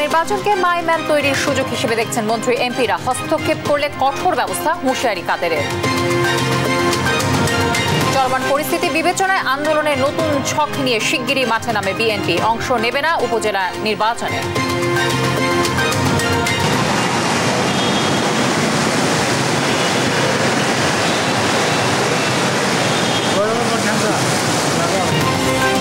নির্বাচনকে মাইম্যান তৈরির সুযোগ হিসেবে দেখছেন মন্ত্রী এমপিরা। হস্তক্ষেপ করলে কঠোর ব্যবস্থা, হুঁশিয়ারি কাদেরের। চলমান পরিস্থিতি বিবেচনায় আন্দোলনের নতুন ছক নিয়ে শিগগিরই মাঠে নামে বিএনপি। অংশ নেবে না উপজেলা নির্বাচনে।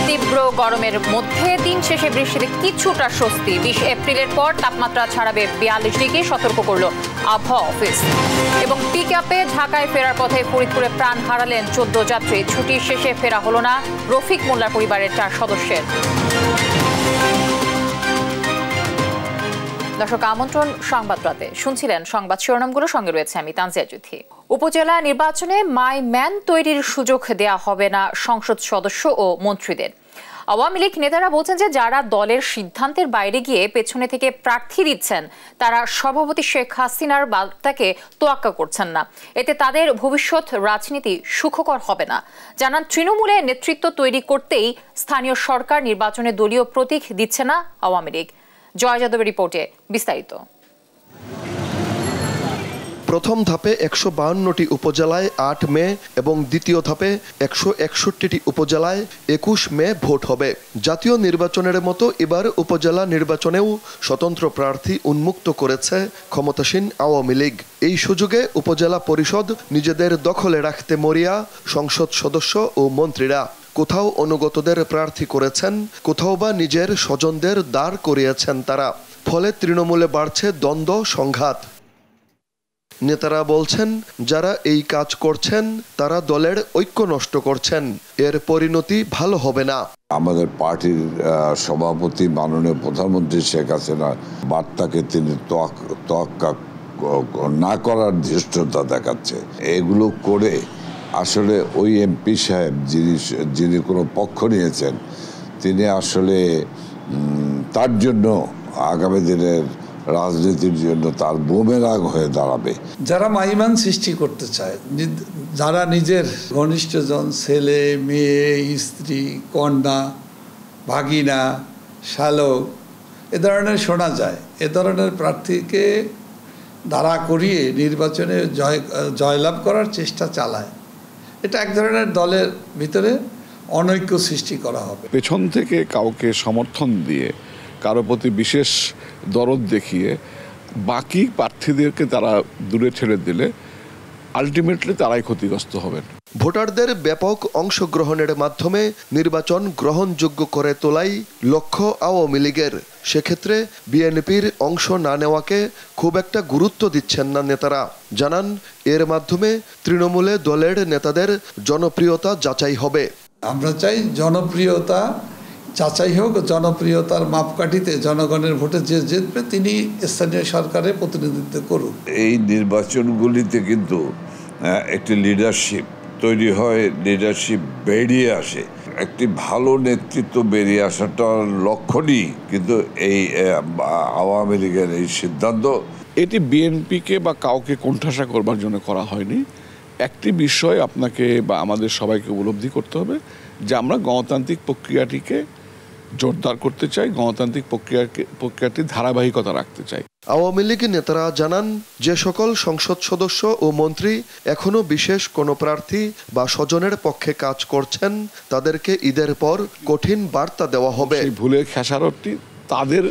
তীব্র গরমের মধ্যে দিন শেষে বৃষ্টিতে কিছুটা স্বস্তি। 20 এপ্রিলের পর তাপমাত্রা ছাড়াবে 42 ডিগ্রি, সতর্ক করল আবহাওয়া অফিস। এবং পিকআপে ঢাকায় ফেরার পথে ফরিদপুরে প্রাণ হারালেন 14 যাত্রী। ছুটির শেষে ফেরা হলো না রফিক মোল্লার পরিবারের 4 সদস্যের। দর্শক, আমন্ত্রণ সংবাদ রাতে। শুনছিলেন সংবাদ শিরোনামগুলো, সঙ্গে রয়েছে আমি তানজিয়া জুথি। উপজেলা নির্বাচনে মাই ম্যান তৈরির সুযোগ দেয়া হবে না সংসদ সদস্য ও মন্ত্রীদের। আওয়ামী লীগ নেতারা বলছেন যে যারা দলের সিদ্ধান্তের বাইরে গিয়ে পেছনে থেকে প্রার্থী দিচ্ছেন তারা সভাপতি শেখ হাসিনার বার্তাকে তোয়াক্কা করছেন না। এতে তাদের ভবিষ্যৎ রাজনীতি সুখকর হবে না। জানান, তৃণমূলে নেতৃত্ব তৈরি করতেই স্থানীয় সরকার নির্বাচনে দলীয় প্রতীক দিচ্ছে না আওয়ামী লীগ। জয় যাদবের রিপোর্টে বিস্তারিত। প্রথম ধাপে 152টি উপজেলায় 8 মে এবং দ্বিতীয় ধাপে 161টি উপজেলায় 21 মে ভোট হবে। জাতীয় নির্বাচনের মতো এবার উপজেলা নির্বাচনেও স্বতন্ত্র প্রার্থী উন্মুক্ত করেছে ক্ষমতাসীন আওয়ামী লীগ। এই সুযোগে উপজেলা পরিষদ নিজেদের দখলে রাখতে মরিয়া সংসদ সদস্য ও মন্ত্রীরা। কোথাও অনুগতদের প্রার্থী করেছেন, কোথাও বা নিজের স্বজনদের দাঁড় করিয়েছেন তারা। ফলে তৃণমূলে বাড়ছে দ্বন্দ্ব, সংঘাত। নেতারা বলছেন, যারা এই কাজ করছেন তারা দলের ঐক্য নষ্ট করছেন। এর পরিণতি ভালো হবে না। আমাদের পার্টির সভাপতি মাননীয় প্রধানমন্ত্রী শেখ হাসিনার বার্তাকে তিনি তোয়াক্কা না করার ধৃষ্টতা দেখাচ্ছে। এগুলো করে আসলে ওই এমপি সাহেব যিনি কোনো পক্ষ নিয়েছেন, তিনি আসলে তার জন্য আগামী দিনের রাজনীতির জন্য তার বুমেরাং হয়ে দাঁড়াবে। যারা মাইমান সৃষ্টি করতে চায়, যারা নিজের ঘনিষ্ঠজন, ছেলে মেয়ে, স্ত্রী, কন্যা, ভাগিনা, শালক এ ধরনের শোনা যায়, এ ধরনের প্রার্থীকে দাঁড়া করিয়ে নির্বাচনে জয়লাভ করার চেষ্টা চালায়। এটা এক ধরনের দলের ভিতরে অনৈক্য সৃষ্টি করা হবে। পেছন থেকে কাউকে সমর্থন দিয়ে, কারো প্রতি বিশেষ দরদ দেখিয়ে বাকি প্রার্থীদেরকে তারা দূরে ছেড়ে দিলে আলটিমেটলি তারাই ক্ষতিগ্রস্ত হবেন। ভোটারদের ব্যাপক অংশগ্রহণের মাধ্যমে নির্বাচন গ্রহণযোগ্য করে তোলাই লক্ষ্য আওয়ামী লীগের। সেক্ষেত্রে বিএনপির অংশ না নেওয়াকে খুব একটা গুরুত্ব দিচ্ছেন না নেতারা। জানান, এর মাধ্যমে তৃণমূলে দলের নেতাদের জনপ্রিয়তা যাচাই হবে। আমরা চাই জনপ্রিয়তা যাচাই হোক, জনপ্রিয়তার মাপকাঠিতে জনগণের ভোটে যে জিতবে তিনি স্থানীয় সরকারের প্রতিনিধিত্ব করুক। এই নির্বাচনগুলিতে কিন্তু একটি লিডারশিপ তৈরি হয়, লিডারশিপ বেরিয়ে আসে। একটি ভালো নেতৃত্ব বেরিয়ে আসাটার লক্ষণই কিন্তু এই আওয়ামী লীগের এই সিদ্ধান্ত। এটি বিএনপিকে বা কাউকে কোণঠাসা করবার জন্য করা হয়নি। একটি বিষয় আপনাকে বা আমাদের সবাইকে উপলব্ধি করতে হবে যে আমরা গণতান্ত্রিক প্রক্রিয়াটিকে জোরদার করতে চাই, গণতান্ত্রিক প্রক্রিয়াটির ধারাবাহিকতা রাখতে চাই। আওয়ামী লীগ নেতারা জানান, যে সকল সংসদ সদস্য ও মন্ত্রী এখনো বিশেষ কোনো প্রার্থী বা স্বজনের পক্ষে কাজ করছেন তাদেরকে ঈদের পর কঠিন বার্তা দেওয়া হবে। সেই ভুলের খেসারতটি তাদের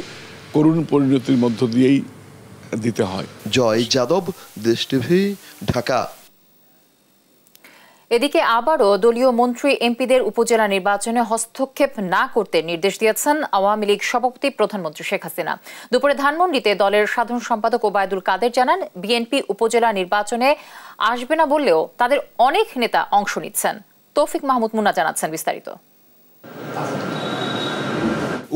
করুণ পরিণতির মধ্য দিয়েই দিতে হয়। জয় যাদব, দেশ টিভি, ঢাকা। এদিকে আবারও দলীয় মন্ত্রী এমপিদের উপজেলা নির্বাচনে হস্তক্ষেপ না করতে নির্দেশ দিয়েছেন আওয়ামী লীগ সভাপতি প্রধানমন্ত্রী শেখ হাসিনা। দুপুরে ধানমন্ডিতে দলের সাধারণ সম্পাদক ওবায়দুল কাদের জানান, বিএনপি উপজেলা নির্বাচনে আসবে না বললেও তাদের অনেক নেতা অংশ নিচ্ছেন। তৌফিক মাহমুদ মুন্না জানাচ্ছেন বিস্তারিত।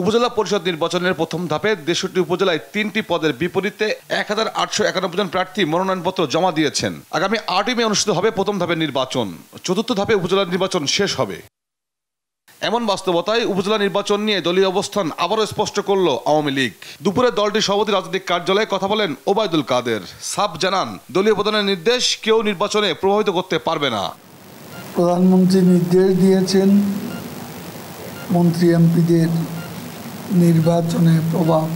উপজেলা পরিষদ নির্বাচনের প্রথম ধাপে 63টি উপজেলায় 3টি পদের বিপরীতে 1891 জন প্রার্থী মনোনয়নপত্র জমা দিয়েছেন। আগামী 8 মে অনুষ্ঠিত হবে প্রথম ধাপের নির্বাচন। চতুর্থ ধাপে উপজেলা নির্বাচন শেষ হবে। এমন বাস্তবতায় উপজেলা নির্বাচন নিয়ে দলীয় অবস্থান আবারও স্পষ্ট করল আওয়ামী লীগ। দুপুরে দলটির সভাপতি রাজনৈতিক কার্যালয়ে কথা বলেন ওবায়দুল কাদের। সাফ জানান, দলীয় প্রধানের নির্দেশ কেউ নির্বাচনে প্রভাবিত করতে পারবে না। প্রধানমন্ত্রী নির্দেশ দিয়েছেন মন্ত্রী এমপিদের নির্বাচনে প্রভাব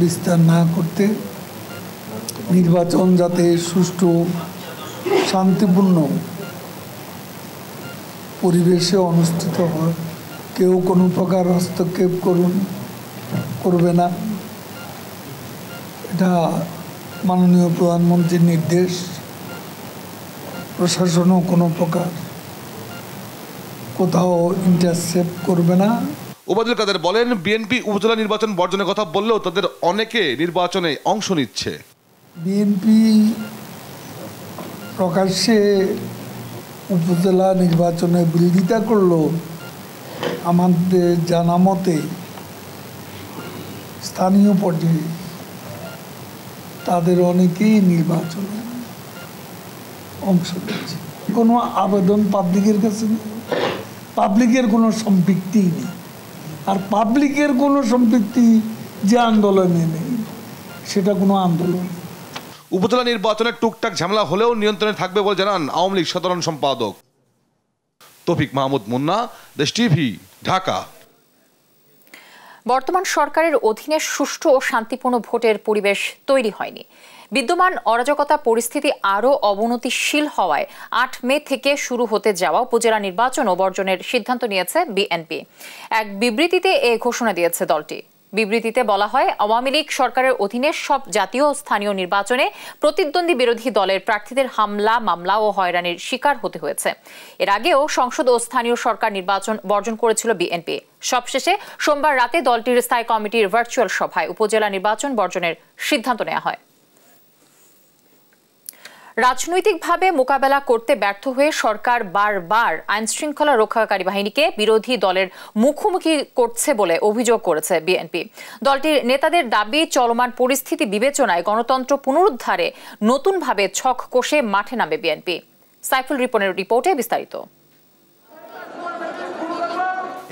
বিস্তার না করতে, নির্বাচন যাতে সুষ্ঠু শান্তিপূর্ণ পরিবেশে অনুষ্ঠিত হয়, কেউ কোনো প্রকার হস্তক্ষেপ করবে না, এটা মাননীয় প্রধানমন্ত্রীর নির্দেশ। প্রশাসনও কোনো প্রকার কোথাও ইন্টারসেপ্ট করবে না। ওবায়দুল কাদের বলেন, বিএনপি উপজেলা নির্বাচন বর্জনের কথা বললেও তাদের অনেকে নির্বাচনে অংশ নিচ্ছে। বিএনপি প্রকাশ্যে উপজেলা নির্বাচনে বিরোধিতা করলেও আমাদের জানা মতে স্থানীয় পর্যায়ে তাদের অনেকেই নির্বাচনে অংশ নিচ্ছে। কোনো আবেদন পাবলিকের কাছে নেই, পাবলিকের কোনো সম্পৃক্তি নেই। আর পাবলিকের কোনো সম্পৃক্তি যে আন্দোলনে নেই, সেটা কোনো আন্দোলন। উপজেলা নির্বাচনের টুকটাক ঝামেলা হলেও নিয়ন্ত্রণে থাকবে বলে জানান আওয়ামী লীগ সাধারণ সম্পাদক তৌফিক মাহমুদ মুন্না, দেশ টিভি, ঢাকা। বর্তমান সরকারের অধীনে সুষ্ঠু ও শান্তিপূর্ণ ভোটের পরিবেশ তৈরি হয়নি। বিদ্যমান অরাজকতা পরিস্থিতি আরও অবনতিশীল হওয়ায় ৮ মে থেকে শুরু হতে যাওয়া উপজেলা নির্বাচন ও বর্জনের সিদ্ধান্ত নিয়েছে বিএনপি। এক বিবৃতিতে এ ঘোষণা দিয়েছে দলটি। বিবৃতিতে বলা হয়, আওয়ামী লীগ সরকারের অধীনে সব জাতীয় ও স্থানীয় নির্বাচনে প্রতিদ্বন্দ্বী বিরোধী দলের প্রার্থীদের হামলা, মামলা ও হয়রানির শিকার হতে হয়েছে। এর আগেও সংসদ ও স্থানীয় সরকার নির্বাচন বর্জন করেছিল বিএনপি। সবশেষে সোমবার রাতে দলটির স্থায়ী কমিটির ভার্চুয়াল সভায় উপজেলা নির্বাচন বর্জনের সিদ্ধান্ত নেওয়া হয়। রাজনৈতিকভাবে মোকাবেলা করতে ব্যর্থ হয়ে সরকার বারবার আইনশৃঙ্খলা রক্ষাকারী বাহিনীকে বিরোধী দলের মুখোমুখি করছে বলে অভিযোগ করেছে বিএনপি। দলটির নেতাদের দাবি, চলমান পরিস্থিতি বিবেচনায় গণতন্ত্র পুনরুদ্ধারে নতুনভাবে ছক কষে মাঠে নামবে বিএনপি। সাইফুল রিপনের রিপোর্টে বিস্তারিত।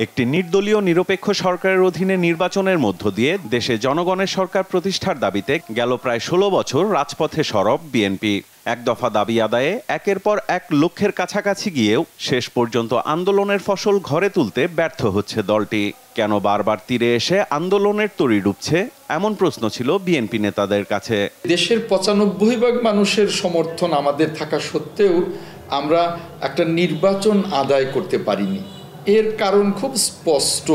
একটি নির্দলীয় নিরপেক্ষ সরকারের অধীনে নির্বাচনের মধ্য দিয়ে দেশে জনগণের সরকার প্রতিষ্ঠার দাবিতে গেল প্রায় ১৬ বছর রাজপথে সরব বিএনপি। এক দফা দাবি আদায়ে একের পর এক লক্ষ্যের কাছাকাছি গিয়েও শেষ পর্যন্ত আন্দোলনের ফসল ঘরে তুলতে ব্যর্থ হচ্ছে দলটি। কেন বারবার তীরে এসে আন্দোলনের তরি ডুবছে, এমন প্রশ্ন ছিল বিএনপি নেতাদের কাছে। দেশের ৯৫% মানুষের সমর্থন আমাদের থাকা সত্ত্বেও আমরা একটা নির্বাচন আদায় করতে পারিনি। এর কারণ খুব স্পষ্ট।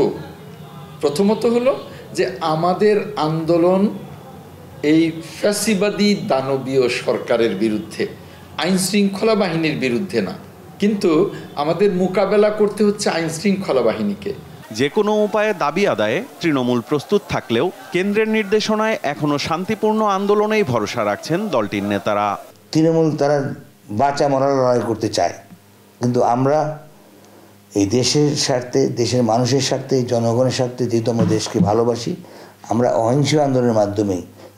প্রথমত হলো যে আমাদের আন্দোলন এই ফ্যাসিবাদী দানবীয় সরকারের বিরুদ্ধে, আইন শৃঙ্খলা বাহিনীর বিরুদ্ধে না, কিন্তু আমাদের মোকাবেলা করতে হচ্ছে আইন শৃঙ্খলা বাহিনীকে। যে কোনো উপায়ে দাবি আদায়ে তৃণমূল প্রস্তুত থাকলেও কেন্দ্রের নির্দেশনায় এখনো শান্তিপূর্ণ আন্দোলনেই ভরসা রাখছেন দলটির নেতারা। তৃণমূল তারা বাঁচা মরার লড়াই করতে চায়, কিন্তু আমরা এই দেশের স্বার্থে, দেশের মানুষের স্বার্থে, জনগণের স্বার্থে, যেহেতু আমরা দেশকে ভালোবাসি, আমরা অহিংস আন্দোলনের মাধ্যমে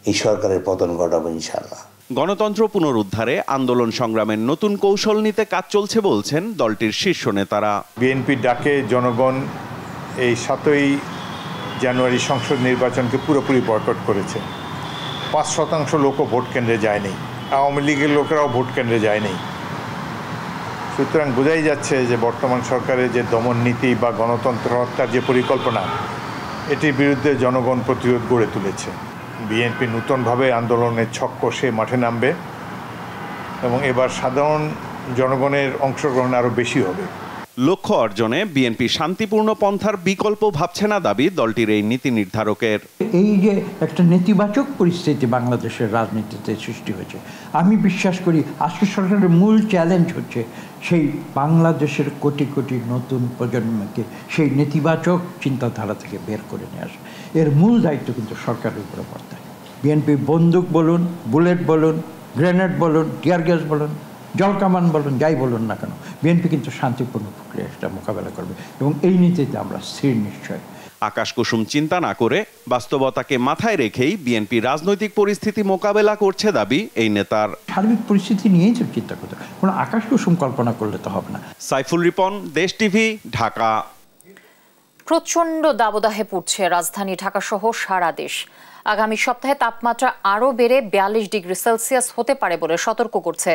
এই সরকারের পতন ঘটাবো ইনশাআল্লাহ। গণতন্ত্র পুনরুদ্ধারে আন্দোলন সংগ্রামের নতুন কৌশল নিতে কাজ চলছে বলছেন দলটির শীর্ষ নেতারা। বিএনপির ডাকে জনগণ এই ৭ই জানুয়ারি সংসদ নির্বাচনকে পুরোপুরি বয়কট করেছে। ৫% লোকও ভোট কেন্দ্রে যায়নি, আওয়ামী লীগের লোকেরাও ভোট কেন্দ্রে যায়নি। সুতরাং বোঝাই যাচ্ছে যে বর্তমান সরকারের যে দমন নীতি বা গণতন্ত্র হত্যার যে পরিকল্পনা, এটির বিরুদ্ধে জনগণ প্রতিরোধ গড়ে তুলেছে। বিএনপি নতুনভাবে আন্দোলনের ছক কষে মাঠে নামবে এবং এবার সাধারণ জনগণের অংশগ্রহণ আরও বেশি হবে। লক্ষ্য অর্জনে বিএনপি শান্তিপূর্ণ পন্থার বিকল্প ভাবছে না দাবি দলটির এই নীতি নির্ধারকের। এই যে একটা নেতিবাচক পরিস্থিতি বাংলাদেশের রাজনীতিতে সৃষ্টি হয়েছে, আমি বিশ্বাস করি আজকের সরকারের মূল চ্যালেঞ্জ হচ্ছে সেই বাংলাদেশের কোটি কোটি নতুন প্রজন্মকে সেই নেতিবাচক চিন্তাধারা থেকে বের করে নিয়ে আসা। এর মূল দায়িত্ব কিন্তু সরকারের উপরে বর্তায়। বিএনপি বন্দুক বলুন, বুলেট বলুন, গ্রেনেড বলুন, টিয়ার গ্যাস বলুন, জলকামান বলুন, যাই বলুন না কেন, বিএনপি কিন্তু শান্তিপূর্ণ প্রক্রিয়াটা মোকাবেলা করবে এবং এই নীতিতে আমরা স্থির নিশ্চয়। আকাশ কুসুম চিন্তা না করে বাস্তবতাকে মাথায় রেখেই বিএনপি রাজনৈতিক পরিস্থিতি মোকাবেলা করছে দাবি এই নেতার। সার্বিক পরিস্থিতি নিয়েই তো চিন্তা করতে, কোনো আকাশ কুসুম কল্পনা করলে তো হবে না। সাইফুল রিপন, দেশ টিভি, ঢাকা। প্রচণ্ড দাবদাহে পড়ছে রাজধানী ঢাকা সহ সারা দেশ। আগামী সপ্তাহে তাপমাত্রা আরও বেড়ে ৪২ ডিগ্রি সেলসিয়াস হতে পারে বলে সতর্ক করছে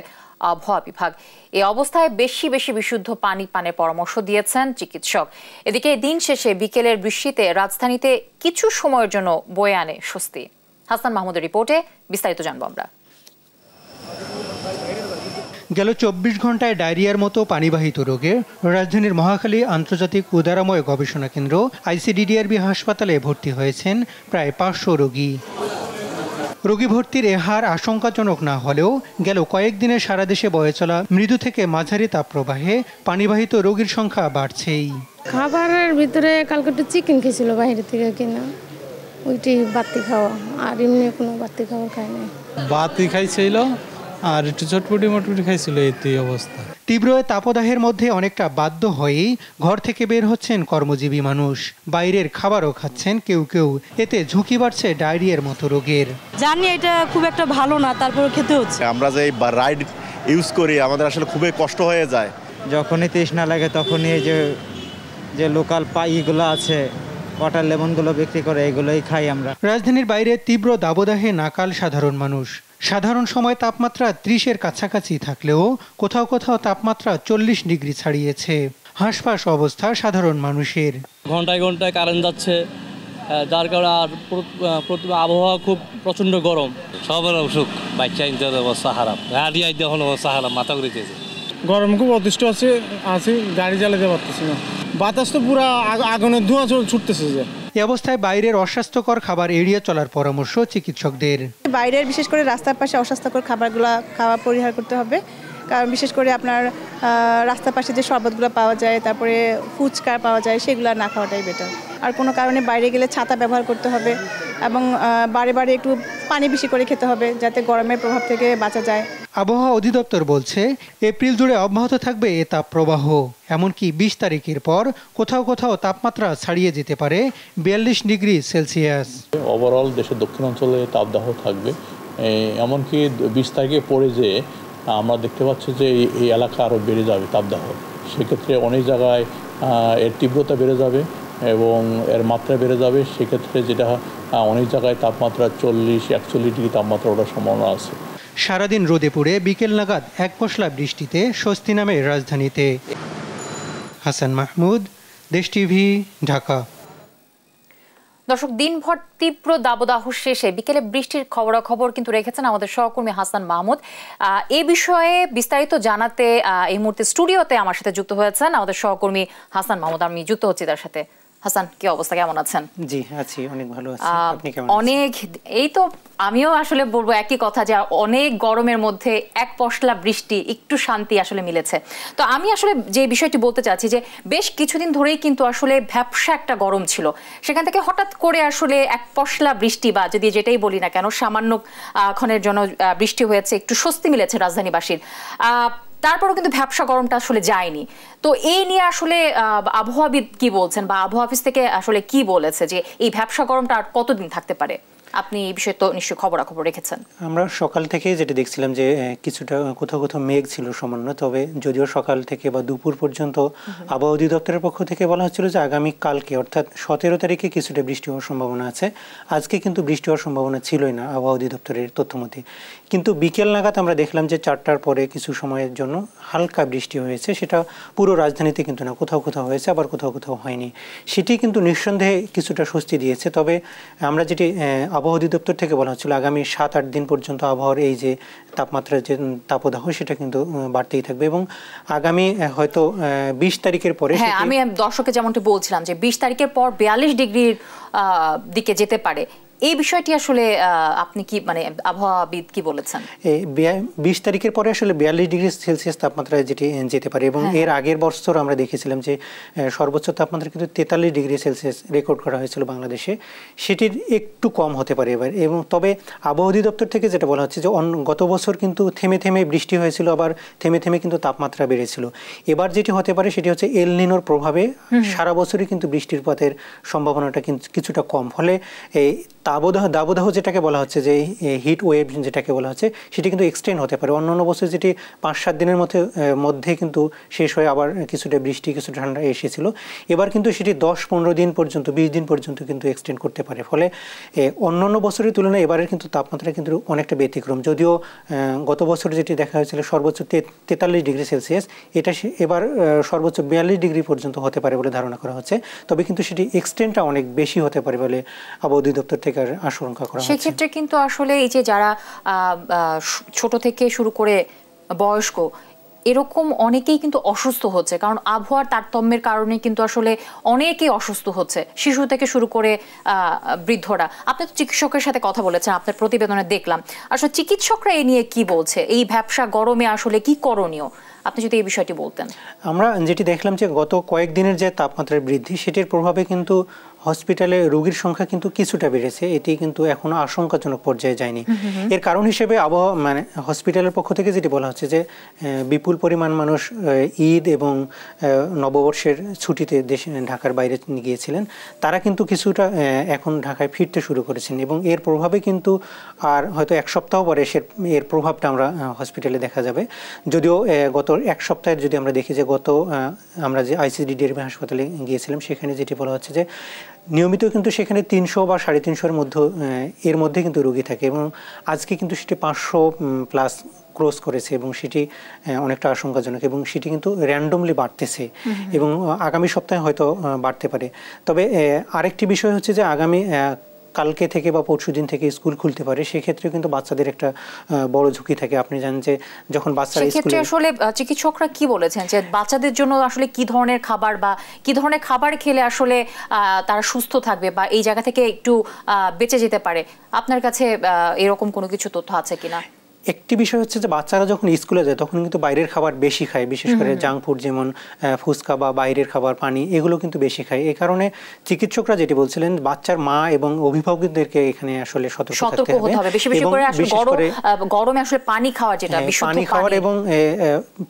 আবহাওয়া বিভাগ। এই অবস্থায় বেশি বেশি বিশুদ্ধ পানি পানের পরামর্শ দিয়েছেন চিকিৎসক। এদিকে দিন শেষে বিকেলের বৃষ্টিতে রাজধানীতে কিছু সময়ের জন্য বয়ে আনে স্বস্তি। হাসান মাহমুদের রিপোর্টে বিস্তারিত জানবো আমরা। গেল ২৪ ঘন্টায় ডায়রিয়ার মতো পানিবাহিত রোগে রাজধানীর মহাখালী আন্তর্জাতিক উদারাময় গবেষণা কেন্দ্র ICDDRB হাসপাতালে ভর্তি হয়েছেন প্রায় ৫০০ রোগী। রোগী ভর্তির এ হার আশঙ্কাজনক না হলেও গেল কয়েকদিনে সারা দেশে বয়ে চলা মৃদু থেকে মাঝারি তাপপ্রবাহে পানিবাহিত রোগীর সংখ্যা বাড়ছেই। খাবারের ভিতরে কালকে একটু চিকেন খেয়েছিল বাইরে থেকে কিনা, ওইটি বাতি খাওয়া, আর এমনি কোনো বাতি খাওয়া খায় না। বাতি খাইছিল আর একটু চটপটি মটপটি খাইছিল, এই অবস্থা। তীব্র তাপদাহের মধ্যে অনেকটা বাধ্য হয়েই ঘর থেকে বের হচ্ছেন কর্মজীবী মানুষ। বাইরের খাবারও খাচ্ছেন কেউ কেউ, এতে ঝুঁকি বাড়ছে ডায়রিয়ার মতো রোগের। জানি এটা খুব একটা ভালো না, তারপরে খেতে হচ্ছে। আমরা যে রাইড ইউজ করি আমাদের আসলে খুবই কষ্ট হয়ে যায়। যখনই তৃষ্ণা লাগে তখনই যে লোকাল পাইগুলো আছে, ওয়াটার লেমনগুলো বিক্রি করে, এগুলোই খাই আমরা। রাজধানীর বাইরে তীব্র দাবদাহে নাকাল সাধারণ মানুষ। সাধারণ সময় তাপমাত্রা 30-এর কাছাকাছি থাকলেও কোথাও কোথাও তাপমাত্রা 40 ডিগ্রি ছাড়িয়েছে। হাঁসফাঁস অবস্থা সাধারণ মানুষের। ঘন্টায় ঘন্টায় কারেন্ট যাচ্ছে, যার কারণে আর আবহাওয়া খুব প্রচন্ড গরম। সবার অসুখ, বাচ্চা ইন্টার অবস্থা খারাপ, গাড়ি আইতে এখন অবস্থা খারাপ, মাথা ঘুরিতেছে। গরম খুব অতিষ্ঠ আছে, গাড়ি চালাতে পারতেছি না। বাতাস তো পুরো আগুনের ধোঁয়া ছুটতেছে। যে এই অবস্থায় বাইরের অস্বাস্থ্যকর খাবার এড়িয়ে চলার পরামর্শ চিকিৎসকদের। বাইরের বিশেষ করে রাস্তার পাশে অস্বাস্থ্যকর খাবারগুলো খাওয়া পরিহার করতে হবে, কারণ বিশেষ করে আপনার রাস্তার পাশে যে শরবতগুলো পাওয়া যায়, তারপরে ফুচকা পাওয়া যায়, সেগুলো না খাওয়াটাই বেটার। আর কোনো কারণে বাইরে গেলে ছাতা ব্যবহার করতে হবে এবং বারে বারে একটু পানি বেশি করে খেতে হবে, যাতে গরমের প্রভাব থেকে বাঁচা যায়। আবহাওয়া অধিদপ্তর বলছে এপ্রিল জুড়ে অব্যাহত থাকবে এ তাপপ্রবাহ। এমনকি 20 তারিখের পর কোথাও কোথাও তাপমাত্রা ছাড়িয়ে যেতে পারে 42 ডিগ্রি সেলসিয়াস। ওভারঅল দেশের দক্ষিণাঞ্চলে তাপদাহ থাকবে, এমনকি 20 তারিখে পরে যে আমরা দেখতে পাচ্ছি যে এই এলাকা আরও বেড়ে যাবে তাপদাহ। সেক্ষেত্রে অনেক জায়গায় এর তীব্রতা বেড়ে যাবে এবং এর মাত্রা বেড়ে যাবে। সেক্ষেত্রে যেটা অনেক জায়গায় তাপমাত্রা 40-41 ডিগ্রি তাপমাত্রা ওঠার সম্ভাবনা আছে। সারাদিন রোদে পড়ে বিকেল নাগাদ এক পশলা বৃষ্টিতে স্বস্তি নামে রাজধানীতে। হাসান মাহমুদ, দেশ টিভি, ঢাকা। দর্শক, দিনভর তীব্র দাবদাহ শেষে বিকেলে বৃষ্টির খবরাখবর কিন্তু রেখেছেন আমাদের সহকর্মী হাসান মাহমুদ। এই বিষয়ে বিস্তারিত জানাতে এই মুহূর্তে স্টুডিওতে আমার সাথে যুক্ত হয়েছেন আমাদের সহকর্মী হাসান মাহমুদ। আমি যুক্ত হচ্ছি তার সাথে। হাসান, কি অবস্থা, কেমন আছেন? জি আছি, অনেক ভালো আছি। আপনি কেমন? অনেক, এই তো আমিও আসলে বলবো একই কথা, যে অনেক গরমের মধ্যে এক পশলা বৃষ্টি, একটু শান্তি আসলে মিলেছে। তো আমি আসলে যে বিষয়টি বলতে চাচ্ছি, যে বেশ কিছুদিন ধরেই কিন্তু আসলে ভ্যাপসা একটা গরম ছিল, সেখান থেকে হঠাৎ করে আসলে এক পশলা বৃষ্টি, বা যদি যেটাই বলি না কেন, সামান্য ক্ষণের জন্য বৃষ্টি হয়েছে, একটু স্বস্তি মিলেছে রাজধানীবাসীর। তারপরও কিন্তু ভ্যাপসা গরমটা আসলে যায়নি। তো এই নিয়ে আসলে আবহাওয়াবিদ কি বলছেন, বা আবহাওয়া অফিস থেকে আসলে কি বলেছে যে এই ভ্যাপসা গরমটা আর কতদিন থাকতে পারে? আপনি এই বিষয়ে তো নিশ্চয়ই খবরাখবর রেখেছেন। আমরা সকাল থেকে যেটা দেখছিলাম যে কিছুটা কোথাও কোথাও মেঘ ছিল সামান্য, তবে যদিও সকাল থেকে বা দুপুর পর্যন্ত আবহাওয়া অধিদপ্তরের পক্ষ থেকে বলা হচ্ছিল যে আগামী কালকে অর্থাৎ 17 তারিখে কিছুটা বৃষ্টি হওয়ার সম্ভাবনা আছে। আজকে কিন্তু বৃষ্টি হওয়ার সম্ভাবনা ছিলই না আবহাওয়া অধিদপ্তরের তথ্য মতে। কিন্তু বিকেল নাগাদ আমরা দেখলাম যে 4টার পরে কিছু সময়ের জন্য হালকা বৃষ্টি হয়েছে। সেটা পুরো রাজধানীতে কিন্তু না, কোথাও কোথাও হয়েছে, আবার কোথাও কোথাও হয়নি। সেটি কিন্তু নিঃসন্দেহে কিছুটা স্বস্তি দিয়েছে। তবে আমরা যেটি আবহাওয়া অধিদপ্তর থেকে বলা হচ্ছিল আগামী 7-8 দিন পর্যন্ত আবহাওয়ার এই যে তাপমাত্রার যে তাপদাহ, সেটা কিন্তু বাড়তেই থাকবে এবং আগামী হয়তো 20 তারিখের পরে, হ্যাঁ আমি দর্শকে যেমনটি বলছিলাম যে 20 তারিখের পর 42 ডিগ্রির দিকে যেতে পারে। এই বিষয়টি আসলে আপনি কি মানে আবহাওয়াবিদ কি বলেছেন? 20 তারিখের পরে আসলে 42 ডিগ্রি সেলসিয়াস তাপমাত্রায় যেটি যেতে পারে এবং এর আগের বছর আমরা দেখেছিলাম যে সর্বোচ্চ তাপমাত্রা কিন্তু 43 ডিগ্রি সেলসিয়াস রেকর্ড করা হয়েছিল বাংলাদেশে। সেটির একটু কম হতে পারে এবার। এবং তবে আবহাওয়া অধিদপ্তর থেকে যেটা বলা হচ্ছে যে গত বছর কিন্তু থেমে থেমে বৃষ্টি হয়েছিল, আবার থেমে থেমে কিন্তু তাপমাত্রা বেড়েছিল। এবার যেটি হতে পারে সেটি হচ্ছে এল নিনোর প্রভাবে সারা বছরই কিন্তু বৃষ্টির পথের সম্ভাবনাটা কিন্তু কিছুটা কম। ফলে এই দাবদাহ যেটাকে বলা হচ্ছে যে হিট ওয়েভ যেটাকে বলা হচ্ছে, সেটি কিন্তু এক্সটেন্ড হতে পারে। অন্যান্য বছর যেটি 5-7 দিনের মধ্যে কিন্তু শেষ হয়ে আবার কিছুটা বৃষ্টি কিছুটা ঠান্ডা এসেছিল, এবার কিন্তু সেটি 10-15 দিন পর্যন্ত 20 দিন পর্যন্ত কিন্তু এক্সটেন্ড করতে পারে। ফলে অন্যান্য বছরের তুলনায় এবারের কিন্তু তাপমাত্রা কিন্তু অনেকটা ব্যতিক্রম। যদিও গত বছর যেটি দেখা হয়েছিল সর্বোচ্চ 43 ডিগ্রি সেলসিয়াস, এটা এবার সর্বোচ্চ 42 ডিগ্রি পর্যন্ত হতে পারে বলে ধারণা করা হচ্ছে। তবে কিন্তু সেটি এক্সটেন্ডটা অনেক বেশি হতে পারে বলে আবহাওয়া অধিদপ্তর থেকে বিভ্রান্তিকর আশঙ্কা করা হচ্ছে। সেক্ষেত্রে কিন্তু আসলে এই যে যারা ছোট থেকে শুরু করে বয়স্ক এরকম অনেকেই কিন্তু অসুস্থ হচ্ছে, কারণ আবহাওয়ার তারতম্যের কারণে কিন্তু আসলে অনেকেই অসুস্থ হচ্ছে, শিশু থেকে শুরু করে বৃদ্ধরা। আপনি তো চিকিৎসকের সাথে কথা বলেছেন, আপনার প্রতিবেদনে দেখলাম। আসলে চিকিৎসকরা এই নিয়ে কি বলছে, এই ভ্যাপসা গরমে আসলে কি করণীয়, আপনি যদি এই বিষয়টি বলতেন। আমরা যেটি দেখলাম যে গত কয়েকদিনের যে তাপমাত্রার বৃদ্ধি, সেটির প্রভাবে কিন্তু হসপিটালে রোগীর সংখ্যা কিন্তু কিছুটা বেড়েছে, এটি কিন্তু এখনো আশঙ্কাজনক পর্যায়ে যায়নি। এর কারণ হিসেবে আবহাওয়া মানে হসপিটালের পক্ষ থেকে যেটি বলা হচ্ছে যে বিপুল পরিমাণ মানুষ ঈদ এবং নববর্ষের ছুটিতে ঢাকার বাইরে গিয়েছিলেন, তারা কিন্তু কিছুটা এখন ঢাকায় ফিরতে শুরু করেছেন এবং এর প্রভাবে কিন্তু আর হয়তো এক সপ্তাহ পরে এর প্রভাবটা আমরা হসপিটালে দেখা যাবে। যদিও গত এক সপ্তাহের যদি আমরা দেখি যে আমরা যে আইসিডিডিআরবি হাসপাতালে গিয়েছিলাম, সেখানে যেটি বলা হচ্ছে যে নিয়মিত কিন্তু সেখানে 300 বা 350-এর মধ্যে কিন্তু রোগী থাকে এবং আজকে কিন্তু সেটি 500 প্লাস ক্রস করেছে এবং সেটি অনেকটা আশঙ্কাজনক এবং সেটি কিন্তু র্যান্ডমলি বাড়তেছে এবং আগামী সপ্তাহে হয়তো বাড়তে পারে। তবে আরেকটি বিষয় হচ্ছে যে আগামী কালকে থেকে বা পরশুদিন থেকে স্কুল খুলতে পারে, সেক্ষেত্রে কিন্তু বাচ্চাদের একটা বড় ঝুঁকি থাকে। আপনি জানেন যে যখন বাচ্চারা স্কুলে, আসলে চিকিৎসকরা কি বলেছেন যে বাচ্চাদের জন্য আসলে কি ধরনের খাবার বা কি ধরনের খাবার খেলে আসলে তারা সুস্থ থাকবে বা এই জায়গা থেকে একটু বেঁচে যেতে পারে, আপনার কাছে এরকম কোনো কিছু তথ্য আছে কিনা? একটি বিষয় হচ্ছে যে বাচ্চারা যখন স্কুলে যায় তখন কিন্তু বাইরের খাবার বেশি খায়, বিশেষ করে জাঙ্ক ফুড যেমন ফুচকা বা বাইরের খাবার, পানি, এগুলো কিন্তু বেশি খায়। এই কারণে চিকিৎসকরা যেটি বলছিলেন বাচ্চার মা এবং অভিভাবকদেরকে এখানে আসলে সতর্ক থাকতে হবে। বিশেষ করে গরমে আসলে পানি খাওয়া, যেটা পানি খাওয়ার এবং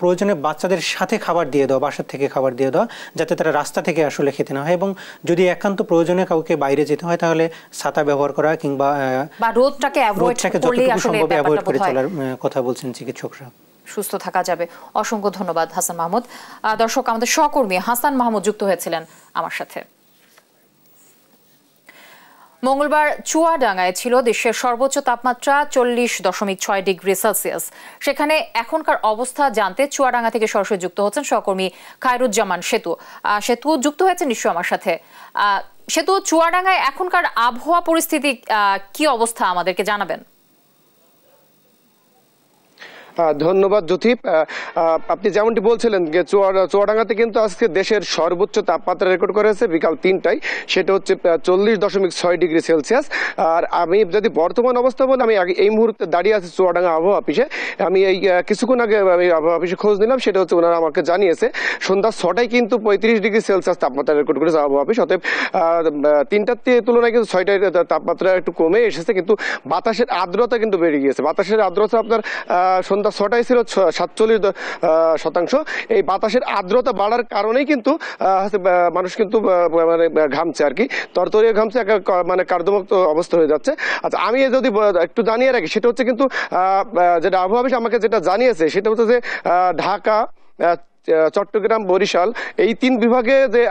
প্রয়োজনে বাচ্চাদের সাথে খাবার দিয়ে দেওয়া, বাসার থেকে খাবার দিয়ে দেওয়া, যাতে তারা রাস্তা থেকে আসলে খেতে না হয় এবং যদি একান্ত প্রয়োজনে কাউকে বাইরে যেতে হয় তাহলে ছাতা ব্যবহার করা কিংবা রোদটাকে যতটুকু সম্ভব অ্যাভয়েড করে চলার কথা বলছেন চিকিৎসকরা। সুস্থ থাকা যাবে। অসংখ্য ধন্যবাদ হাসান মাহমুদ। দর্শক, আমাদের সহকর্মী হাসান মাহমুদ যুক্ত হয়েছিলেন আমার সাথে। মঙ্গলবার চুয়াডাঙ্গায় ছিল দেশের সর্বোচ্চ তাপমাত্রা 40.6 ডিগ্রি সেলসিয়াস। সেখানে এখনকার অবস্থা জানতে চুয়াডাঙ্গা থেকে সরাসরি যুক্ত হচ্ছেন সহকর্মী খায়রুজ্জামান সেতু যুক্ত হয়েছে নিশ্চয় আমার সাথে। সেতু, চুয়াডাঙ্গায় এখনকার আবহাওয়া পরিস্থিতি কি অবস্থা আমাদেরকে জানাবেন? ধন্যবাদ জ্যোতি। আপনি যেমনটি বলছিলেন চুয়াডাঙ্গাতে কিন্তু আজকে দেশের সর্বোচ্চ তাপমাত্রা রেকর্ড করা হয়েছে বিকাল 3টায়, সেটা হচ্ছে 40.6 ডিগ্রি সেলসিয়াস। আর আমি যদি বর্তমান অবস্থা বলি, আমি এই মুহূর্তে দাঁড়িয়ে আছি চুয়াডাঙ্গা আবহাওয়া অফিসে। আমি এই কিছুক্ষণ আগে আমি আবহাওয়া অফিসে খোঁজ নিলাম, সেটা হচ্ছে ওনারা আমাকে জানিয়েছে সন্ধ্যা 6টায় কিন্তু 35 ডিগ্রি সেলসিয়াস তাপমাত্রা রেকর্ড করেছে আবহাওয়া অফিস। অতএব 3টার তুলনায় কিন্তু 6টায় তাপমাত্রা একটু কমে এসেছে, কিন্তু বাতাসের আর্দ্রতা কিন্তু বেড়ে গিয়েছে। বাতাসের আর্দ্রতা আপনার সন্ধ্যা 6টায় ছিল 47%। এই বাতাসের আর্দ্রতা বাড়ার কারণেই কিন্তু মানুষ কিন্তু মানে ঘামছে আর কি, তরতরিয়ে ঘামছে, মানে কার্যমুক্ত অবস্থা হয়ে যাচ্ছে। আচ্ছা, আমি যদি একটু জানিয়ে রাখি, সেটা হচ্ছে কিন্তু যেটা আবহাওয়া অফিস আমাকে যেটা জানিয়েছে সেটা হচ্ছে যে ঢাকা, চট্টগ্রাম, বরিশাল এই 3 বিভাগে যে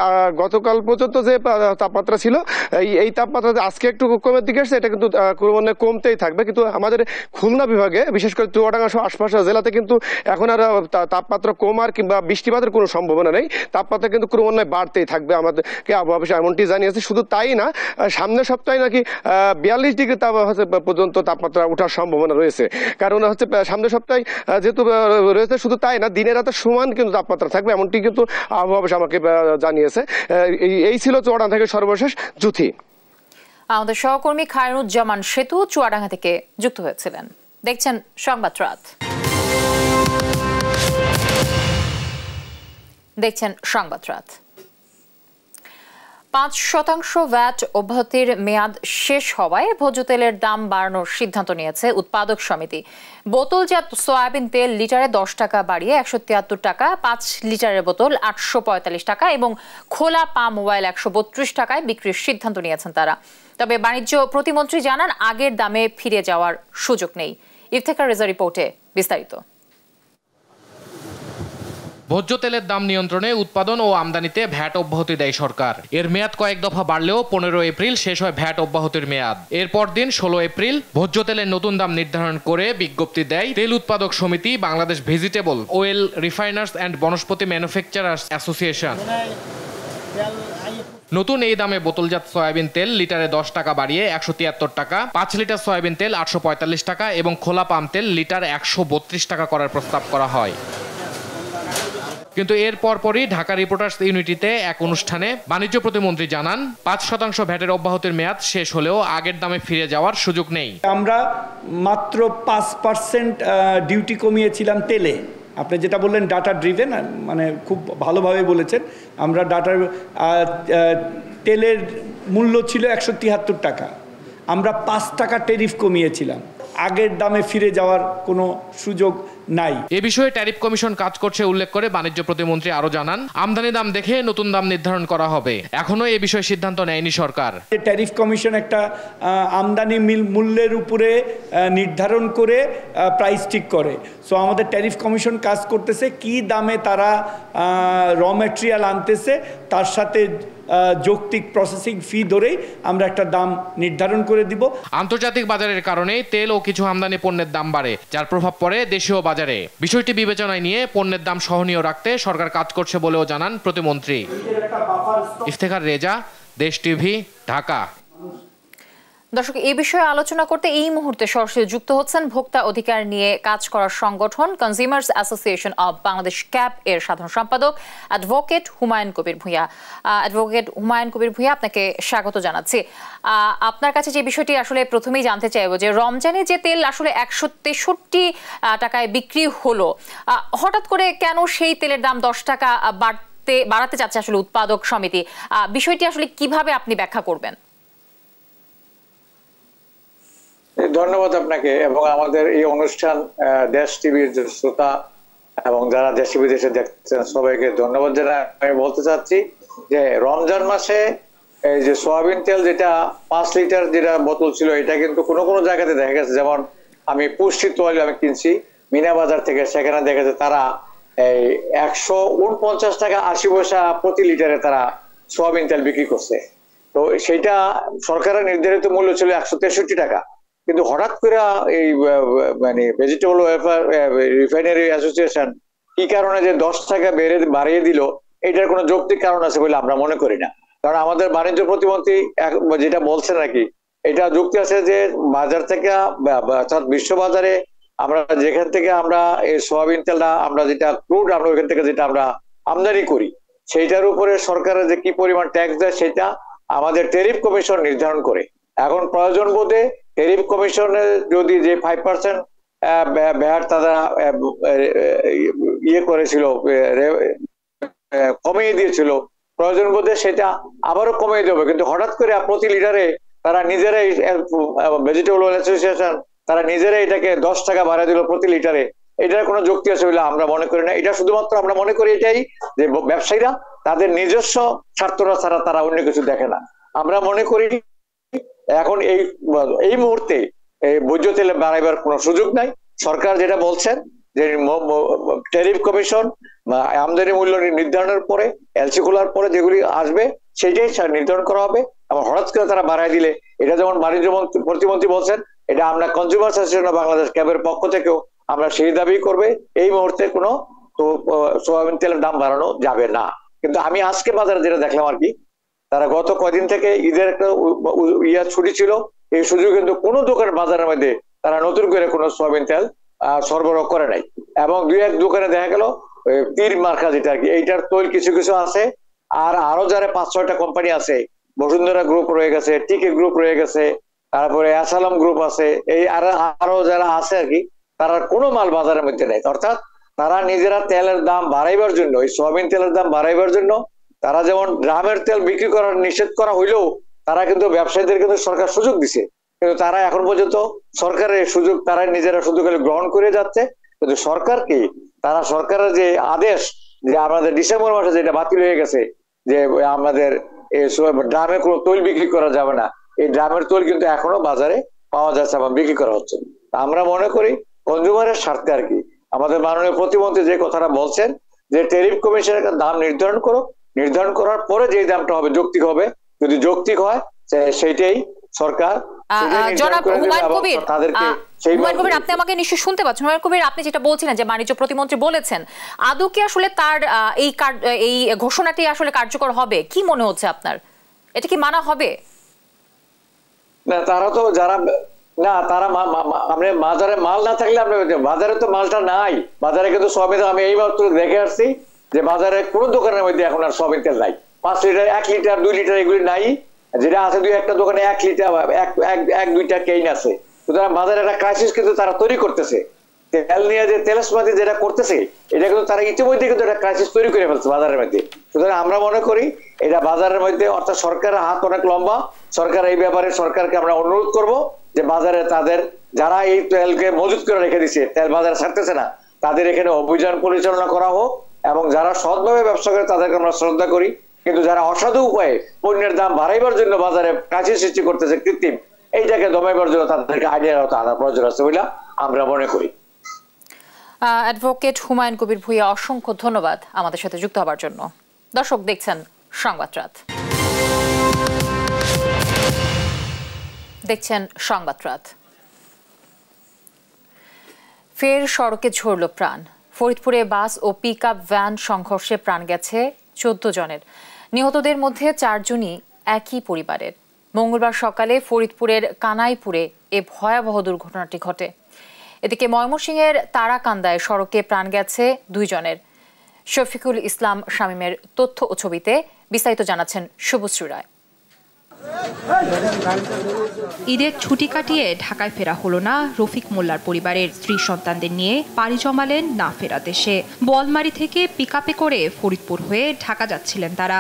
গতকাল পর্যন্ত যে তাপমাত্রা ছিল, এই তাপমাত্রা আজকে একটু কমের দিকে আসছে, এটা কিন্তু ক্রমান্বয়ে কমতেই থাকবে। কিন্তু আমাদের খুলনা বিভাগে, বিশেষ করে চুয়াডাঙ্গা সহ আশপাশের জেলাতে কিন্তু এখন আর তাপমাত্রা কমার কিংবা বৃষ্টিপাতের কোনো সম্ভাবনা নেই, তাপমাত্রা কিন্তু ক্রমান্বয়ে বাড়তেই থাকবে, আমাদেরকে আবহাওয়া অফিস এমনটি জানিয়েছে। শুধু তাই না, সামনের সপ্তাহে নাকি 42 ডিগ্রি পর্যন্ত তাপমাত্রা ওঠার সম্ভাবনা রয়েছে। কারণ হচ্ছে সামনের সপ্তাহে যেহেতু রয়েছে, শুধু তাই না, দিনের রাতের সমান কিন্তু তাপমাত্রা থাকবে, এমনটি কিন্তু আবহাওয়া অফিস আমাকে জানিয়েছে। এই ছিল চুয়াডাঙ্গা থেকে সর্বশেষ জ্যোতি। আমাদের সহকর্মী খায়রুজ্জামান সেতু চুয়াডাঙ্গা থেকে যুক্ত হয়েছিলেন। দেখছেন সংবাদ রাত। 5% ভ্যাট অব্যাহতির মেয়াদ শেষ হওয়ায় ভোজ্য তেলের দাম বাড়ানোর সিদ্ধান্ত নিয়েছে উৎপাদক সমিতি। বোতলজাত সয়াবিন তেল লিটারে 10 টাকা বাড়িয়ে 173 টাকা, 5 লিটারের বোতল 845 টাকা এবং খোলা পাম অয়েল 132 টাকায় বিক্রির সিদ্ধান্ত নিয়েছেন তারা। তবে বাণিজ্য প্রতিমন্ত্রী জানান আগের দামে ফিরে যাওয়ার সুযোগ নেই। ইফতেখার রেজা রিপোর্টে বিস্তারিত। ভোজ্য তেলের দাম নিয়ন্ত্রণে উৎপাদন ও আমদানিতে ভ্যাট অব্যাহতি দেয় সরকার। এর মেয়াদ কয়েক দফা বাড়লেও 15 এপ্রিল শেষ হয় ভ্যাট অব্যাহতির মেয়াদ। এরপর দিন 16 এপ্রিল ভোজ্য তেলের নতুন দাম নির্ধারণ করে বিজ্ঞপ্তি দেয় তেল উৎপাদক সমিতি, Bangladesh vegetable oil refiners and Vanaspati manufacturers association. নতুন এই দামে বোতলজাত সয়াবিন তেল লিটারে 10 টাকা বাড়িয়ে 173 টাকা, 5 লিটার সয়াবিন তেল 845 টাকা এবং খোলা পাম তেল লিটার 132 টাকা করার প্রস্তাব করা হয়। কিন্তু এর পরপরই ঢাকা রিপোর্টার্স ইউনিটিতে এক অনুষ্ঠানে বাণিজ্য প্রতিমন্ত্রী জানান 5% ভ্যাটের অব্যাহতির মেয়াদ শেষ হলেও আগের দামে ফিরে যাওয়ার সুযোগ নেই। আমরা মাত্র 5% ডিউটি কমিয়েছিলাম তেলে। আপনি যেটা বললেন ডাটা ড্রিভেন, মানে খুব ভালোভাবে বলেছেন। আমরা ডাটার তেলের মূল্য ছিল 173 টাকা, আমরা 5 টাকা ট্যারিফ কমিয়েছিলাম। আগের দামে ফিরে যাওয়ার কোনো সুযোগ নাই। এ বিষয়ে ট্যারিফ কমিশন কাজ করছে উল্লেখ করে বাণিজ্য প্রতিমন্ত্রী আরো জানান আমদানি দাম দেখে নতুন দাম নির্ধারণ করা হবে। এখনো এ বিষয়ে সিদ্ধান্ত নেয়নি সরকার। ট্যারিফ কমিশন একটা আমদানি মূল্যের উপরে নির্ধারণ করে প্রাইস ঠিক করে। সো আমাদের ট্যারিফ কমিশন কাজ করতেছে কি দামে তারা র ম্যাটেরিয়াল আনতেছে, তার সাথে যৌক্তিক প্রসেসিং ফি ধরেই আমরা একটা দাম নির্ধারণ করে দিব। আন্তর্জাতিক বাজারের কারণে তেল ও কিছু আমদানি পণ্যের দাম বাড়ে, যার প্রভাব পড়ে দেশীয় বাজারে। বিষয়টি বিবেচনায় নিয়ে পণ্যের দাম সহনীয় রাখতে সরকার কাজ করছে বলেও জানান প্রতিমন্ত্রী। ইফতেখার রেজা, দেশ টিভি, ঢাকা। দর্শক, এই বিষয়ে আলোচনা করতে এই মুহূর্তে সরাসরি যুক্ত হচ্ছেন ভোক্তা অধিকার নিয়ে কাজ করার সংগঠন consumers association of Bangladesh cap এর সাধারণ সম্পাদক অ্যাডভোকেট হুমায়ুন কবির ভূঁইয়া। অ্যাডভোকেট হুমায়ুন কবির ভূঁইয়া, আপনাকে স্বাগত জানাচ্ছি। আপনার কাছে যে বিষয়টি আসলে প্রথমেই জানতে চাইব যে রমজানে যে তেল আসলে 163 টাকায় বিক্রি হলো, হঠাৎ করে কেন সেই তেলের দাম 10 টাকা বাড়াতে চাচ্ছে আসলে উৎপাদক সমিতি? বিষয়টি আসলে কিভাবে আপনি ব্যাখ্যা করবেন? ধন্যবাদ আপনাকে এবং আমাদের এই অনুষ্ঠান দেশ টিভির যে শ্রোতা এবং যারা দেশে বিদেশে দেখছেন সবাইকে ধন্যবাদ জানাই। আমি বলতে চাচ্ছি যে রমজান মাসে এই যে সয়াবিন তেল যেটা 5 লিটার যেটা বোতল ছিল, এটা কিন্তু কোনো কোনো জায়গাতে দেখা গেছে, যেমন আমি পুষ্টি তোয়ালি আমি কিনছি মিনা বাজার থেকে, সেখানে দেখা যাচ্ছে তারা এই 149 টাকা 80 পয়সা প্রতি লিটারে তারা সয়াবিন তেল বিক্রি করছে। তো সেইটা সরকারের নির্ধারিত মূল্য ছিল 163 টাকা। কিন্তু হঠাৎ করে এই মানে ভেজিটেবল ওয়েলফেয়ার রিফাইনারি অ্যাসোসিয়েশন কি কারণে যে 10 টাকা বাড়িয়ে দিল, এটার কোনো যৌক্তিক কারণ আছে বলে আমরা মনে করি না। কারণ আমাদের বাণিজ্য প্রতিমন্ত্রী যেটা বলছেন নাকি, এটা যুক্তি আছে যে বাজার থেকে অর্থাৎ বিশ্ব বাজারে আমরা যেখান থেকে আমরা এই সয়াবিন তেলটা আমরা যেটা ক্রুড আমরা ওইখান থেকে যেটা আমরা আমদানি করি, সেইটার উপরে সরকারের যে কি পরিমাণ ট্যাক্স দেয় সেটা আমাদের ট্যারিফ কমিশন নির্ধারণ করে। এখন প্রয়োজন বোধে ট্যারিফ কমিশনে যদি যে 5% ভ্যাট তারা ইয়ে করেছিল, কমিয়ে দিয়েছিল, প্রয়োজন বোধে সেটা আবারও কমিয়ে দেবে। কিন্তু হঠাৎ করে প্রতি লিটারে তারা নিজেরাই ভেজিটেবল অয়েল অ্যাসোসিয়েশন তারা নিজেরাই এটাকে 10 টাকা বাড়িয়ে দিল প্রতি লিটারে, এটার কোনো যুক্তি আছে বলে আমরা মনে করি না। এটা শুধুমাত্র আমরা মনে করি এটাই যে ব্যবসায়ীরা তাদের নিজস্ব স্বার্থটা ছাড়া তারা অন্য কিছু দেখে না। আমরা মনে করি এখন এই মুহূর্তে ভোজ্য তেলে বাড়াইবার কোনো সুযোগ নাই। সরকার যেটা বলছেন যে ট্যারিফ কমিশন আমদানি মূল্য নির্ধারণের পরে এলসি খোলার পরে যেগুলি আসবে সেটাই নির্ধারণ করা হবে। এবং হঠাৎ করে তারা বাড়াই দিলে, এটা যেমন বাণিজ্য প্রতিমন্ত্রী বলছেন, এটা আমরা কনজিউমার অ্যাসোসিয়েশন অফ বাংলাদেশ ক্যাবের পক্ষ থেকেও আমরা সেই দাবি করবে এই মুহূর্তে কোনো সয়াবিন তেলের দাম বাড়ানো যাবে না। কিন্তু আমি আজকে বাজারে যেটা দেখলাম আর কি, তারা গত কয়দিন থেকে ঈদের একটা ছুটি ছিল, এই সুযোগ কিন্তু কোনো দোকান বাজারের মধ্যে তারা নতুন করে কোনো সয়াবিন তেল সরবরাহ করে নাই। এবং 2-1 দোকানে দেখা গেল তীর মার্কা যেটা আর কি, এইটার তৈল কিছু কিছু আছে। আর আরো যারা 5-6টা কোম্পানি আছে, বসুন্ধরা গ্রুপ রয়ে গেছে, টিকে গ্রুপ রয়ে গেছে, তারপরে অ্যাসালাম গ্রুপ আছে, এই আরো যারা আছে আর কি, তারা কোনো মাল বাজারের মধ্যে নেই। অর্থাৎ তারা নিজেরা তেলের দাম বাড়াইবার জন্য, এই সয়াবিন তেলের দাম বাড়াইবার জন্য তারা যেমন ড্রামের তেল বিক্রি করার নিষেধ করা হইলেও তারা কিন্তু ব্যবসায়ীদের কিন্তু সরকার সুযোগ দিছে, কিন্তু তারা এখন পর্যন্ত সরকারের সুযোগ তারা নিজেরা শুধু গ্রহণ করে যাচ্ছে। কিন্তু সরকার কি, তারা সরকারের যে আদেশ যে আমাদের ডিসেম্বর মাসে যেটা বাতিল হয়ে গেছে যে আমাদের ড্রামে কোনো তৈল বিক্রি করা যাবে না, এই ড্রামের তৈল কিন্তু এখনো বাজারে পাওয়া যাচ্ছে এবং বিক্রি করা হচ্ছে। আমরা মনে করি কনজিউমারের স্বার্থে আর কি আমাদের মাননীয় প্রতিমন্ত্রী যে কথাটা বলছেন যে ট্যারিফ কমিশনের দাম নির্ধারণ করো, নির্ধারণ করার পরে যে দামটা হবে যৌক্তিক হবে, যদি যৌক্তিক হয় সেইটাই সরকার জনাব হুমায়ুন কবির, হুমায়ুন কবির আপনি আমাকে নিশ্চয়ই শুনতে পাচ্ছেন। হুমায়ুন কবির, আপনি যেটা বলছিলেন যে বাণিজ্য প্রতিমন্ত্রী বলেছেন, আদৌ কি আসলে তার এই ঘোষণাটি আসলে কার্যকর হবে? কি মনে হচ্ছে আপনার, এটা কি মানা হবে? না, তারা তো যারা না তারা আপনি বাজারে মাল না থাকলে আপনি বাজারে তো মালটা নাই, বাজারে কিন্তু সয়াবিন আমি এই মাত্র দেখে আসছি যে বাজারে কোনো দোকানের মধ্যে এখন আর সয়াবিন তেল নাই। 5 লিটার 1 লিটার 2 লিটার এগুলি নাই, যেটা আছে দুই একটা দোকানে 1 লিটার 1-2টা কেইন আছে। সুতরাং বাজারে একটা ক্রাইসিস কিন্তু তারা তৈরি করতেছে। তেল নিয়ে যে তেলসমাতি যেটা করতেছে এটা কিন্তু তারা ইতিমধ্যে কিন্তু একটা ক্রাইসিস তৈরি করে ফেলছে বাজারের মধ্যে। সুতরাং আমরা মনে করি এটা বাজারের মধ্যে অর্থাৎ সরকারের হাত অনেক লম্বা। সরকার এই ব্যাপারে সরকারকে আমরা অনুরোধ করব যে বাজারে তাদের যারা এই তেলকে মজুত করে রেখে দিচ্ছে, তেল বাজারে ছাড়তেছে না, তাদের এখানে অভিযান পরিচালনা করা হোক এবং যারা সৎভাবে ব্যবসা করে তাদেরকে আমরা শ্রদ্ধা করি। কিন্তু যারা অসাধু উপায়ে পণ্যের দাম বাড়াইবার জন্য বাজারে ক্রাইসিস সৃষ্টি করতেছে কৃত্রিম, এইটাকে দমাইবার জন্য তাদেরকে আইনের আওতায় আনার প্রয়োজন আছে বলে আমরা মনে করি। অ্যাডভোকেট হুমায়ুন কবির ভূঁইয়া, অসংখ্য ধন্যবাদ আমাদের সাথে যুক্ত হবার জন্য। দর্শক দেখছেন সংবাদরাত। ফের সড়কে ঝরল প্রাণ। ফরিদপুরে বাস ও পিকআপ ভ্যান সংঘর্ষে প্রাণ গেছে 14 জনের। নিহতদের মধ্যে 4 জনই একই পরিবারের। মঙ্গলবার সকালে ফরিদপুরের কানাইপুরে এ ভয়াবহ দুর্ঘটনাটি ঘটে। এদিকে ময়মনসিংহের তারাকান্দায় সড়কে প্রাণ গেছে 2 জনের। শফিকুল ইসলাম শামীমের তথ্য ও ছবিতে বিস্তারিত জানাচ্ছেন শুভশ্রী রায়। ঈদের ছুটি কাটিয়ে ঢাকায় ফেরা হলো না রফিক মোল্লার পরিবারের। স্ত্রী সন্তানদের নিয়ে পাড়ি জমালেন না ফেরা দেশে। বোয়ালমারী থেকে পিকআপে করে ফরিদপুর হয়ে ঢাকা যাচ্ছিলেন তারা।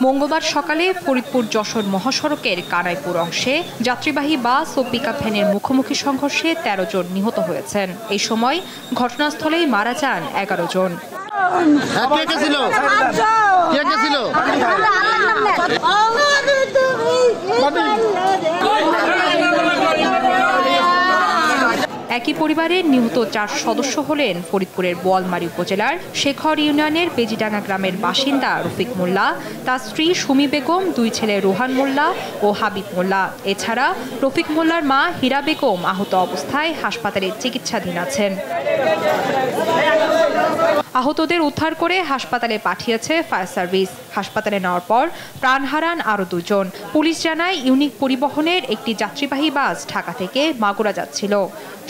মঙ্গলবার সকালে ফরিদপুর যশোর মহাসড়কের কানাইপুর অংশে যাত্রীবাহী বাস ও পিকআপ ভ্যানের মুখোমুখি সংঘর্ষে 13 জন নিহত হয়েছেন। এই সময় ঘটনাস্থলেই মারা যান 11 জন। একই পরিবারের নিহত 4 সদস্য হলেন ফরিদপুরের বোয়ালমারী উপজেলার শেখর ইউনিয়নের বেজিডাঙ্গা গ্রামের বাসিন্দা রফিক মোল্লা, তার স্ত্রী সুমি বেগম, 2 ছেলে রোহান মোল্লা ও হাবিব মোল্লা। এছাড়া রফিক মোল্লার মা হীরা বেগম আহত অবস্থায় হাসপাতালে চিকিৎসাধীন আছেন। আহতদের উদ্ধার করে হাসপাতালে পাঠিয়েছে ফায়ার সার্ভিস। হাসপাতালে নেওয়ার পর প্রাণ হারান আরও 2 জন। পুলিশ জানায় ইউনিক পরিবহনের একটি যাত্রীবাহী বাস ঢাকা থেকে মাগুরা যাচ্ছিল।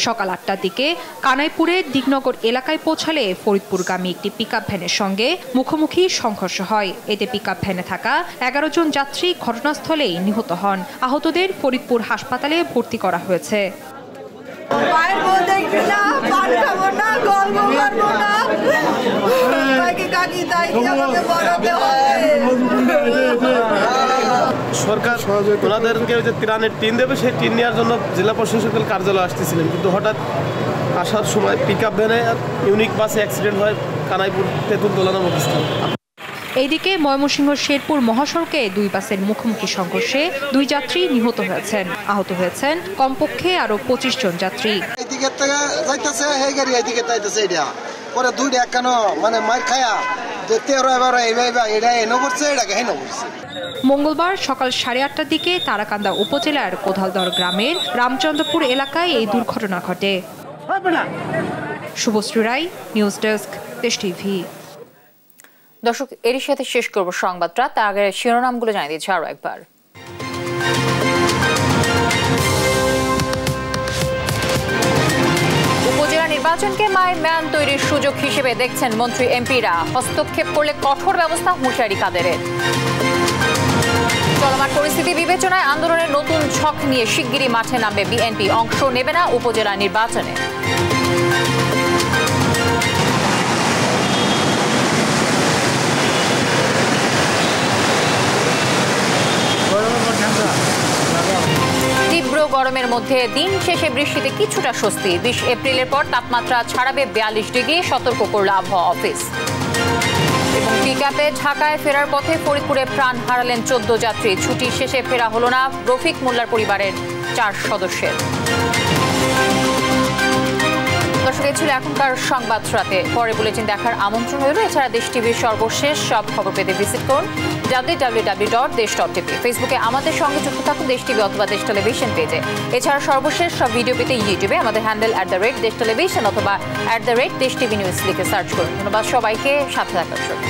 সকাল 8টার দিকে কানাইপুরের দিগনগর এলাকায় পৌঁছালে ফরিদপুরগামী একটি পিকআপ ভ্যানের সঙ্গে মুখোমুখি সংঘর্ষ হয়। এতে পিকআপ ভ্যানে থাকা 11 জন যাত্রী ঘটনাস্থলেই নিহত হন। আহতদের ফরিদপুর হাসপাতালে ভর্তি করা হয়েছে। সরকার ওনাদেরকে যে ত্রাণের টিন দেবে সেই টিন নেওয়ার জন্য জেলা প্রশাসকের কার্যালয়ে আসতেছিলেন, কিন্তু হঠাৎ আসার সময় পিকআপ ভ্যানে ইউনিক বাসে অ্যাক্সিডেন্ট হয় কানাইপুর তেঁতুলতলা নামক স্থান। এইদিকে ময়মনসিংহ শেরপুর মহাসড়কে 2 বাসের মুখোমুখি সংঘর্ষে 2 যাত্রী নিহত হয়েছেন। আহত হয়েছেন কমপক্ষে আরো 25 জন যাত্রী। এইদিকে থেকে যাইতেছে এই গাড়ি এইদিকে যাইতেছে, এটা পরে 2টা কেন মানে মার খায়া যে 13 এইভাবে এটা এনে করছে, এটাকে হেন করছে। মঙ্গলবার সকাল 8:30টার দিকে তারাকান্দা উপজেলার কোধালদর গ্রামের রামচন্দ্রপুর এলাকায় এই দুর্ঘটনা ঘটে। শুভশ্রী রায়, নিউজ ডেস্ক, দেশ টিভি। দর্শক, এরই সাথে শেষ করব সংবাদটা। তার আগে শিরোনামগুলো জানিয়ে দিচ্ছি আরো একবার। উপজেলা নির্বাচনকে মাই ম্যান তৈরির সুযোগ হিসেবে দেখছেন মন্ত্রী এমপিরা। হস্তক্ষেপ করলে কঠোর ব্যবস্থা হুঁশিয়ারি কাদেরের। চলমান পরিস্থিতি বিবেচনায় আন্দোলনের নতুন ছক নিয়ে শিগগিরই মাঠে নামবে বিএনপি। অংশ নেবে না উপজেলা নির্বাচনে। তীব্র গরমের মধ্যে দিন শেষে বৃষ্টিতে কিছুটা স্বস্তি। 20 এপ্রিলের পর তাপমাত্রা ছাড়াবে 42 ডিগ্রি, সতর্ক করল আবহাওয়া অফিস। এবং পিকআপে ঢাকায় ফেরার পথে ফরিদপুরে প্রাণ হারালেন 14 যাত্রী। ছুটি শেষে ফেরা হলো না রফিক মোল্লার পরিবারের 4 সদস্যের। দর্শক, এই ছিল এখনকার সংবাদ রাতে। পরে বুলেটিন দেখার আমন্ত্রণ রইল। এছাড়া দেশ টিভির সর্বশেষ সব খবর পেতে ভিজিট করুন www.desh.tv। ফেসবুকে আমাদের সঙ্গে যুক্ত থাকুন দেশ টিভি অথবা দেশ টেলিভিশন পেজে। এছাড়া সর্বশেষ সব ভিডিও পেতে ইউটিউবে আমাদের হ্যান্ডেল @দেশ টেলিভিশন অথবা @দেশ টিভি নিউজ লিখে সার্চ করুন। ধন্যবাদ সবাইকে সাথে থাকার জন্য।